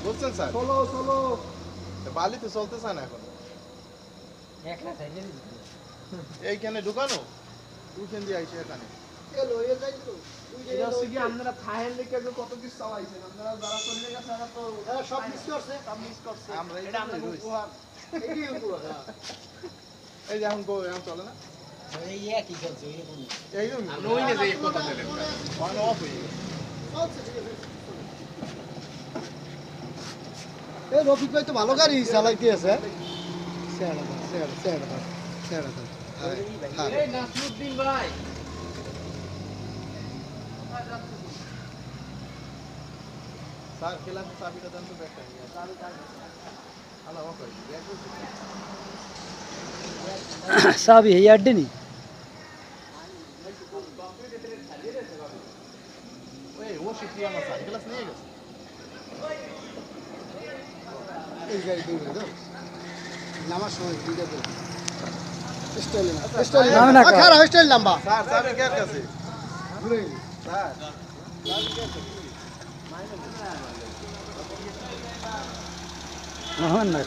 বুঝছেন স্যার? চলো চলো বালিতে চলতেছে না এখন। এইখানে ঢুকানো ওইখান দিয়ে আইসে এখানে। এলো এ যাই তো এটা হচ্ছে কি আপনারা থাহেন লিখে কত কিছু চালাইছেন আপনারা যারা চলে গেছে তারা তো সব মিস করছে সব মিস করছে আমরা এটা আমরা উপহার এই উপহার এই যে এখন এখন চলে না এই একই চলছে এরকম এইরকম নইনে যে কথা বলেন অন অফ হয়ে গেছে। এই রফিক ভাই তো ভালো গাড়ি চালাইতে আছে এই নাসরুদ্দিন ভাই স্যার ক্লাসে চাবিটা দেন তো ব্যাগটা নিয়ে আলা অফ হয়ে গেছে। চাবি এই আড্ডে নি ওই ও শিখিয়ে আমার স্যার ক্লাস নিয়ে গেছে। এই গাড়ি দৌড়ে দাও নামার সময় দিকে দাও স্টাইল স্টাইল নামে না খারাপ স্টাইল লম্বা স্যার চাবি কার কাছে? ঘুরে স্যার চাবি কার কাছে? না